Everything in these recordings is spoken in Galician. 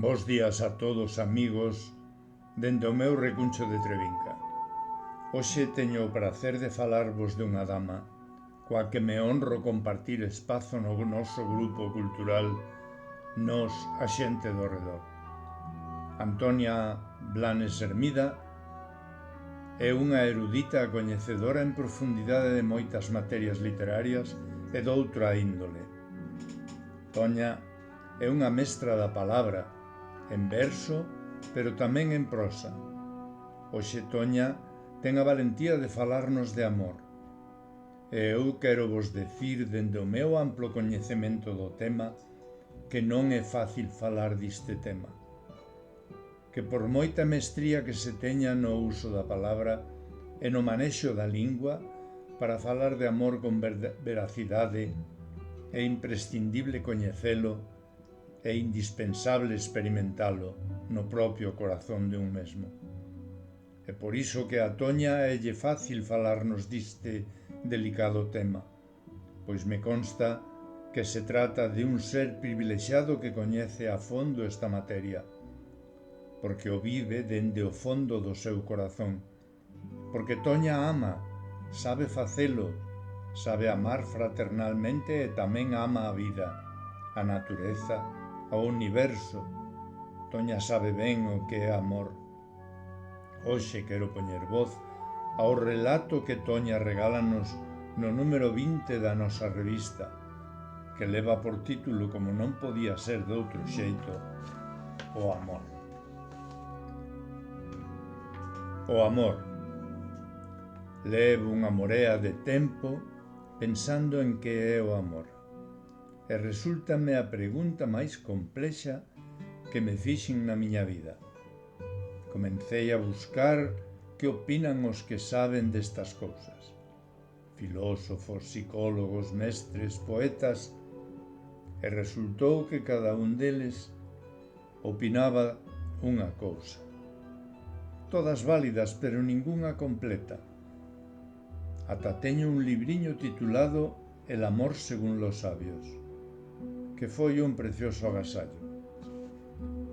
Bos días a todos, amigos, dende o meu recuncho de Trevinca. Hoxe teño o prazer de falarvos dunha dama coa que me honro compartir espazo no noso grupo cultural Nos, a xente do redor. Antonia Blanes Hermida é unha erudita coñecedora en profundidade de moitas materias literarias e doutra índole. Toña é unha mestra da palabra, en verso, pero tamén en prosa. Hoxe Toña ten a valentía de falarnos de amor. E eu quero vos decir, dende o meu amplo coñecemento do tema, que non é fácil falar diste tema. Que por moita mestría que se teña no uso da palabra e no manexo da lingua, para falar de amor con veracidade, é imprescindible coñecelo, é indispensable experimentalo no propio corazón de un mesmo. É por iso que a Toña élle fácil falarnos diste delicado tema, pois me consta que se trata de un ser privilexiado que coñece a fondo esta materia, porque o vive dende o fondo do seu corazón, porque Toña ama, sabe facelo, sabe amar fraternalmente e tamén ama a vida, a natureza, ao universo. Toña sabe ben o que é amor. Hoxe quero poñer voz ao relato que Toña regálanos no número 20 da nosa revista, que leva por título, como non podía ser de outro xeito, O amor. O amor. Levo unha morea de tempo pensando en que é o amor. E resúltame a pregunta máis complexa que me fixen na miña vida. Comecei a buscar que opinan os que saben destas cousas. Filósofos, psicólogos, mestres, poetas, e resultou que cada un deles opinaba unha cousa. Todas válidas, pero ningunha completa. Ata teño un libriño titulado El amor según los sabios, que foi un precioso agasallo.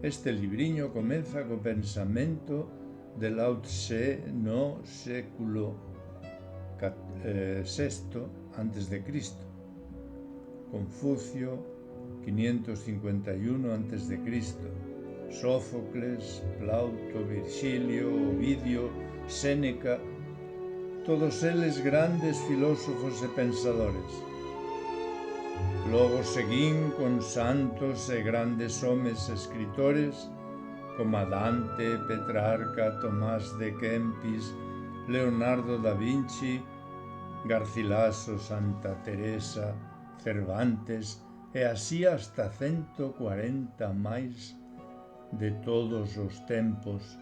Este libriño comeza co pensamento de Lao Tse no século VI antes de Cristo, Confucio 551 antes de Cristo, Sófocles, Plauto, Virgilio, Ovidio, Séneca, todos eles grandes filósofos e pensadores. Logo seguín con santos e grandes homes escritores como Dante, Petrarca, Tomás de Kempis, Leonardo da Vinci, Garcilaso, Santa Teresa, Cervantes e así hasta 140 máis de todos os tempos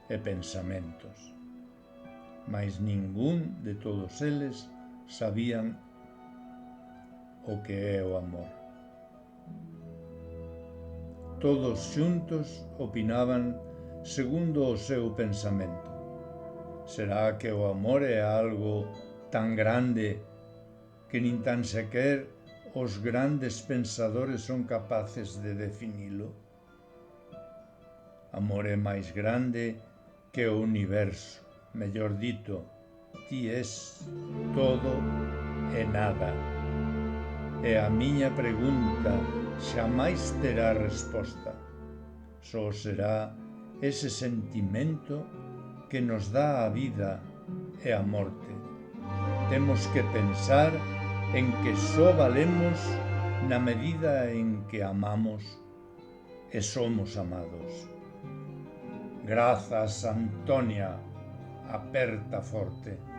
e pensamentos. Mais ningún de todos eles sabían o que é o amor. Todos xuntos opinaban segundo o seu pensamento. Será que o amor é algo tan grande que nin tan sequer os grandes pensadores son capaces de definilo? Amor é máis grande que o universo, mellor dito, ti es todo e nada. E a miña pregunta xamais terá resposta. Só será ese sentimento que nos dá a vida e a morte. Temos que pensar en que só valemos na medida en que amamos e somos amados. Grazas, Antonia, aperta forte.